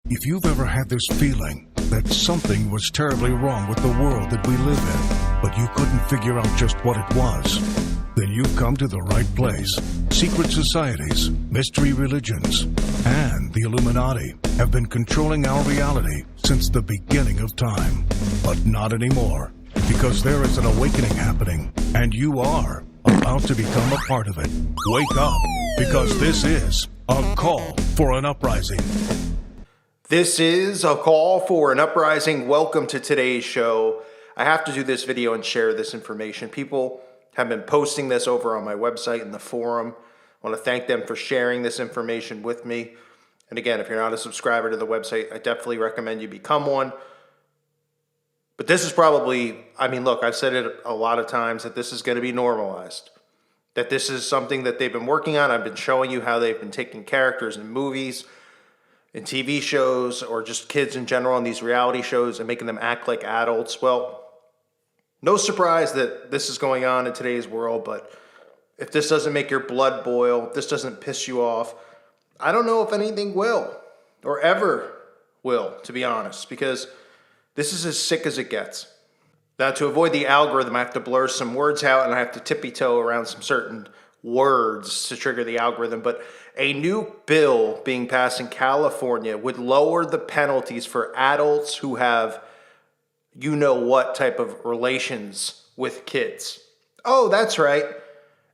If you've ever had this feeling that something was terribly wrong with the world that we live in, but you couldn't figure out just what it was, then you've come to the right place. Secret societies, mystery religions, and the Illuminati have been controlling our reality since the beginning of time. But not anymore, because there is an awakening happening, and you are about to become a part of it. Wake up, because this is a call for an uprising. This is a call for an uprising. Welcome to today's show. I have to do this video and share this information. People have been posting this over on my website in the forum. I want to thank them for sharing this information with me. And again, if you're not a subscriber to the website, I definitely recommend you become one. But this is probably, look, I've said it a lot of times that this is going to be normalized. That this is something that they've been working on. I've been showing you how they've been taking characters in movies, in TV shows, or just kids in general on these reality shows and making them act like adults. Well, no surprise that this is going on in today's world, but if this doesn't make your blood boil, if this doesn't piss you off, I don't know if anything will, or ever will, to be honest, because this is as sick as it gets. Now, to avoid the algorithm, I have to blur some words out and I have to tippy-toe around some certain words to trigger the algorithm, but a new bill being passed in California would lower the penalties for adults who have you-know-what type of relations with kids. Oh, that's right.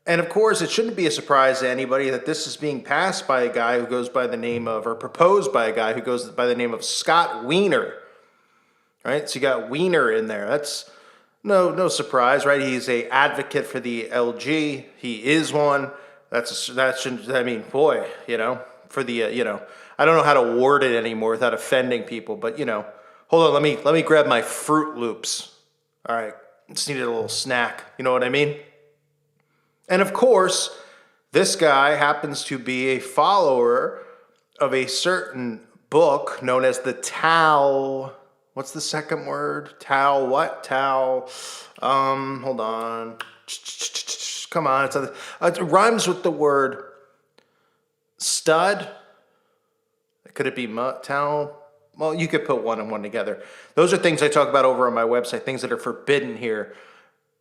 And of course, it shouldn't be a surprise to anybody that this is being passed by a guy who goes by the name of, or proposed by a guy who goes by the name of Scott Wiener. Right? So you got Wiener in there. That's no surprise, right? He's an advocate for the LG. He is one. For the, I don't know how to word it anymore without offending people, but, hold on, let me grab my Fruit Loops. All right, just needed a little snack, you know what I mean? And of course, this guy happens to be a follower of a certain book known as the Tao, what's the second word? Tao what? Tao, hold on. Come on, it rhymes with the word stud. Could it be Tao? Well, you could put one and one together. Those are things I talk about over on my website, things that are forbidden here,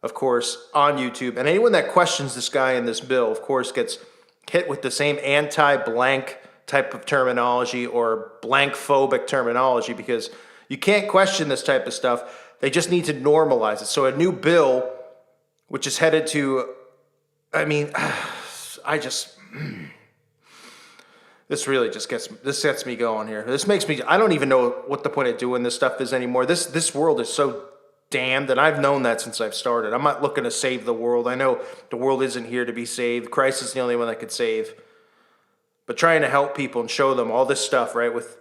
of course, on YouTube. And anyone that questions this guy in this bill, of course, gets hit with the same anti-blank type of terminology or blank-phobic terminology, because you can't question this type of stuff. They just need to normalize it. So a new bill, which is headed to, this really just gets me going here. This makes me, I don't even know what the point of doing this stuff is anymore. This world is so damned, and I've known that since I've started. I'm not looking to save the world. I know the world isn't here to be saved. Christ is the only one that could save. But trying to help people and show them all this stuff, right, with,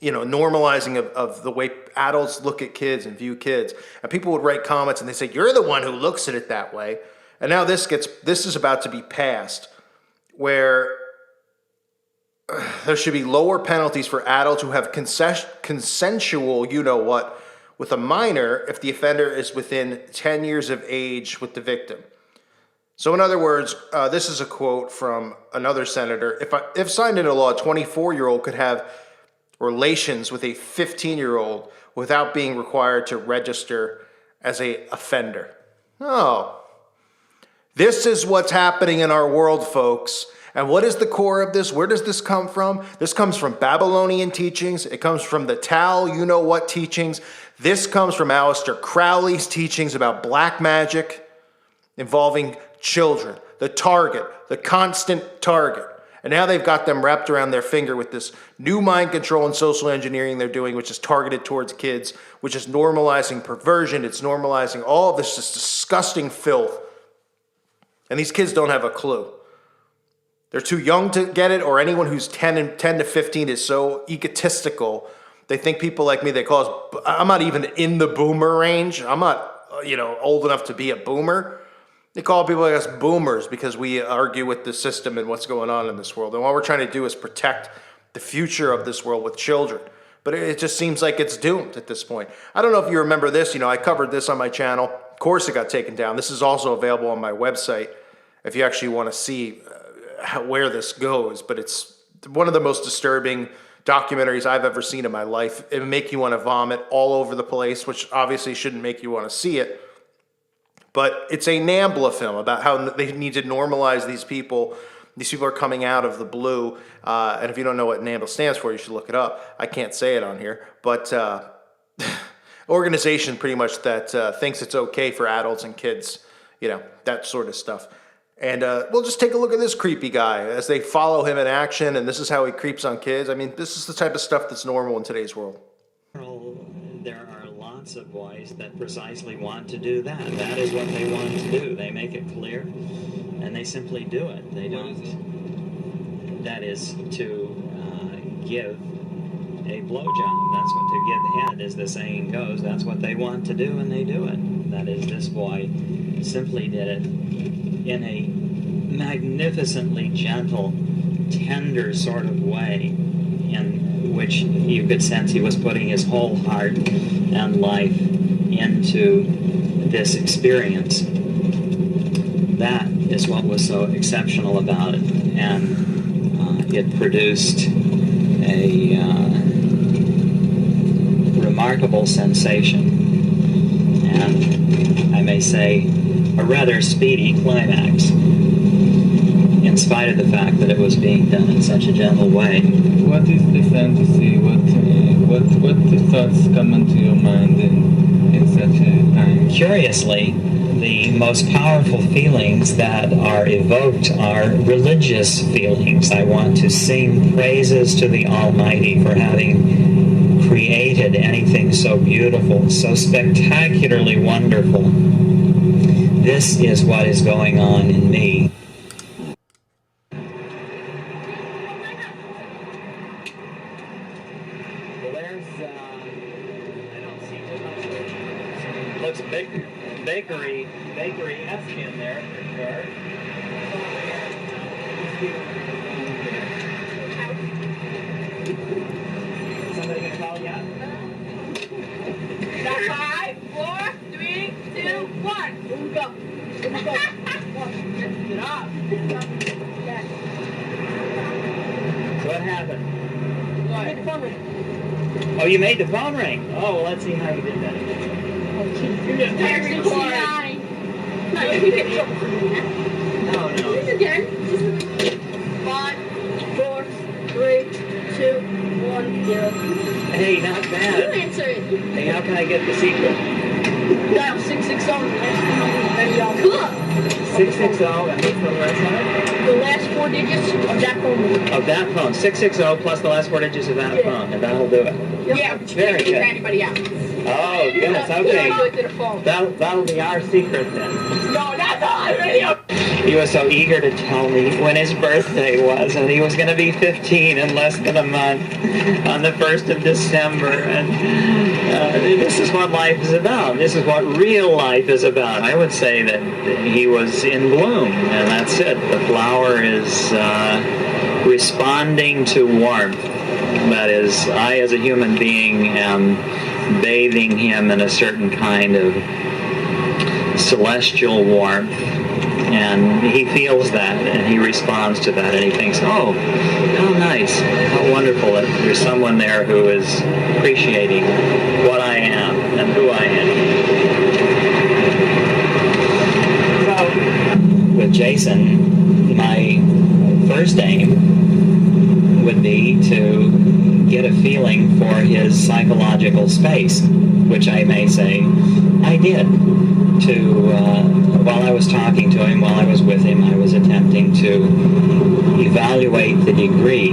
normalizing of the way adults look at kids and view kids. And people would write comments and they say, you're the one who looks at it that way. And now this is about to be passed, where there should be lower penalties for adults who have consensual, with a minor if the offender is within 10 years of age with the victim. So in other words, this is a quote from another senator. If signed into law, a 24-year-old could have relations with a 15-year-old without being required to register as a offender. Oh, this is what's happening in our world, folks. And what is the core of this? Where does this come from? This comes from Babylonian teachings. It comes from the Tao, you-know-what teachings. This comes from Aleister Crowley's teachings about black magic involving children, the target, the constant target. And now they've got them wrapped around their finger with this new mind control and social engineering they're doing, which is targeted towards kids, which is normalizing perversion. It's normalizing all of this just disgusting filth. And these kids don't have a clue. They're too young to get it, or anyone who's 10 to 15 is so egotistical. They think people like me, I'm not even in the boomer range. I'm not, old enough to be a boomer. They call people like us boomers because we argue with the system and what's going on in this world. And what we're trying to do is protect the future of this world with children. But it just seems like it's doomed at this point. I don't know if you remember this. I covered this on my channel. Of course it got taken down. This is also available on my website if you actually want to see where this goes. But it's one of the most disturbing documentaries I've ever seen in my life. It would make you want to vomit all over the place, which obviously shouldn't make you want to see it. But it's a NAMBLA film about how they need to normalize these people. These people are coming out of the blue. And if you don't know what NAMBLA stands for, you should look it up. I can't say it on here. But organization pretty much that thinks it's okay for adults and kids, that sort of stuff. And we'll just take a look at this creepy guy as they follow him in action, and this is how he creeps on kids. I mean, this is the type of stuff that's normal in today's world. There are lots of boys that precisely want to do that. That is what they want to do. They make it clear, and they simply do it. They don't. That is to give a blowjob. That's what to give head, as the saying goes. That's what they want to do, and they do it. That is, this boy simply did it in a magnificently gentle, tender sort of way, in which you could sense he was putting his whole heart and life into this experience. That is what was so exceptional about it, and it produced a remarkable sensation, and I may say a rather speedy climax, in spite of the fact that it was being done in such a gentle way. What is the fantasy? What thoughts come into your mind in such a time? Curiously, the most powerful feelings that are evoked are religious feelings. I want to sing praises to the Almighty for having created anything so beautiful, so spectacularly wonderful. This is what is going on in me. Looks bakery esque in there for sure. Somebody gonna call you out? 5, 4, 3, 2, 1. Here we go. Get up. So what happened? Make the phone ring. Oh, you made the phone ring. Oh, well, let's see how you did that. You're just very quiet. No, you can get No. this again. 5, 4, 3, 2, 1, 0. Hey, not You bad. answer it. Hey, how can I get the secret? Dial 660 and cool. 660, and what's the rest of it? The last 4 digits of that phone. Of that phone. 660 plus the last 4 digits of that Yeah. phone, and that'll do it. Yeah, but you Very can't give good. anybody out. Oh, goodness, okay. Do it to the phone. That'll be our secret then. No, that's all video. He was so eager to tell me when his birthday was, and he was going to be 15 in less than a month on the 1st of December. And this is what life is about. This is what real life is about. I would say that he was in bloom, and that's it. The flower is responding to warmth. That is, I as a human being am bathing him in a certain kind of celestial warmth. And he feels that, and he responds to that, and he thinks, oh, how nice, how wonderful that there's someone there who is appreciating what I am and who I am. So, with Jason, my first aim would be to get a feeling for his psychological space, which I may say I did. While I was talking to him, while I was with him, I was attempting to evaluate the degree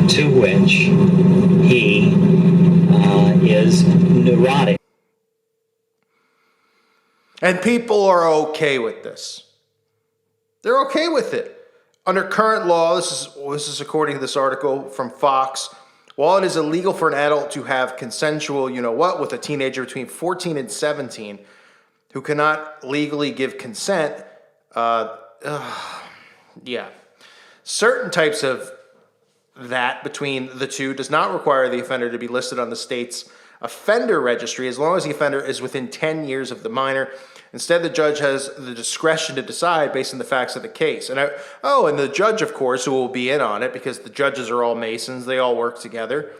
to which he is neurotic. And people are okay with this. They're okay with it. Under current law, this is according to this article from Fox, while it is illegal for an adult to have consensual, with a teenager between 14 and 17, who cannot legally give consent, certain types of that between the two does not require the offender to be listed on the state's offender registry as long as the offender is within 10 years of the minor. Instead, the judge has the discretion to decide based on the facts of the case. And and the judge, of course, who will be in on it, because the judges are all Masons, they all work together.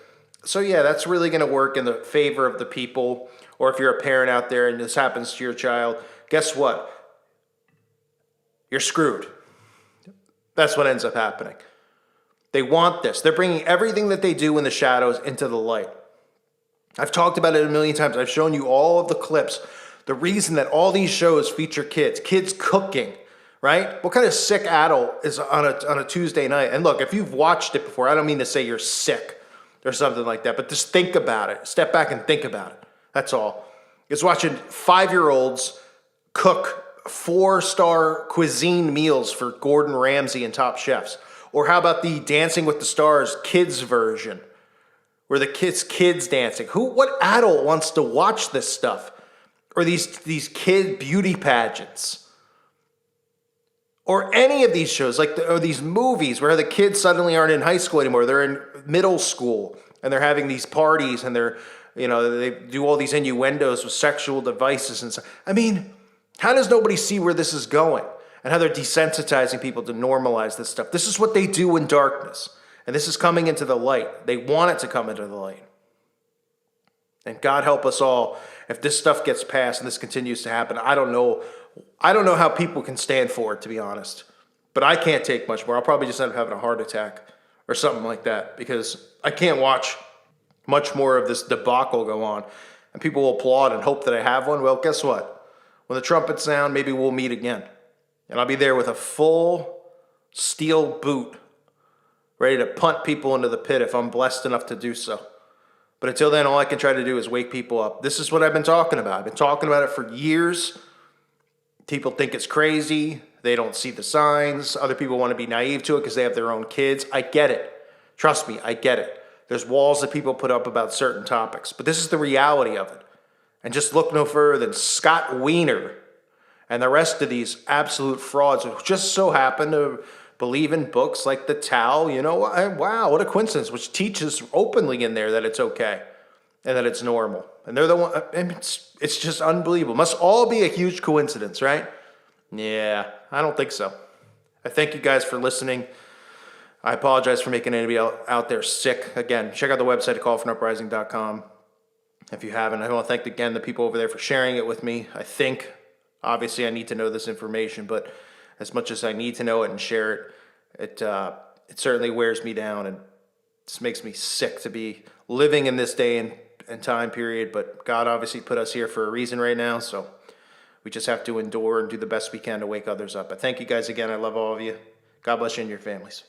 So yeah, that's really going to work in the favor of the people. Or if you're a parent out there and this happens to your child, guess what? You're screwed. That's what ends up happening. They want this. They're bringing everything that they do in the shadows into the light. I've talked about it a million times. I've shown you all of the clips. The reason that all these shows feature kids cooking, right? What kind of sick adult is on a Tuesday night? And look, if you've watched it before, I don't mean to say you're sick or something like that, but just think about it. Step back and think about it. That's all. It's watching 5-year-olds cook 4-star cuisine meals for Gordon Ramsay and top chefs. Or how about the Dancing with the Stars kids version, where the kids dancing? What adult wants to watch this stuff? Or these kid beauty pageants? Or any of these shows, or these movies where the kids suddenly aren't in high school anymore. They're in middle school and they're having these parties and they do all these innuendos with sexual devices and stuff. I mean, how does nobody see where this is going and how they're desensitizing people to normalize this stuff? This is what they do in darkness, and this is coming into the light. They want it to come into the light. And God help us all if this stuff gets passed and this continues to happen. I don't know how people can stand for it, to be honest. But I can't take much more. I'll probably just end up having a heart attack or something like that, because I can't watch much more of this debacle go on. And people will applaud and hope that I have one. Well, guess what? When the trumpets sound, maybe we'll meet again. And I'll be there with a full steel boot, ready to punt people into the pit if I'm blessed enough to do so. But until then, all I can try to do is wake people up. This is what I've been talking about. I've been talking about it for years. People think it's crazy. They don't see the signs. Other people want to be naive to it because they have their own kids. I get it. Trust me, I get it. There's walls that people put up about certain topics. But this is the reality of it. And just look no further than Scott Wiener and the rest of these absolute frauds who just so happen to believe in books like the Tao. Wow, what a coincidence, which teaches openly in there that it's okay and that it's normal. And they're the one, it's just unbelievable. Must all be a huge coincidence, right? Yeah, I don't think so. I thank you guys for listening. I apologize for making anybody out there sick. Again, check out the website at callfornuprising.com if you haven't. I want to thank again the people over there for sharing it with me. Obviously I need to know this information, but as much as I need to know it and share it, it certainly wears me down and just makes me sick to be living in this day and time period. But God obviously put us here for a reason right now, so we just have to endure and do the best we can to wake others up. But thank you guys again. I love all of you. God bless you and your families.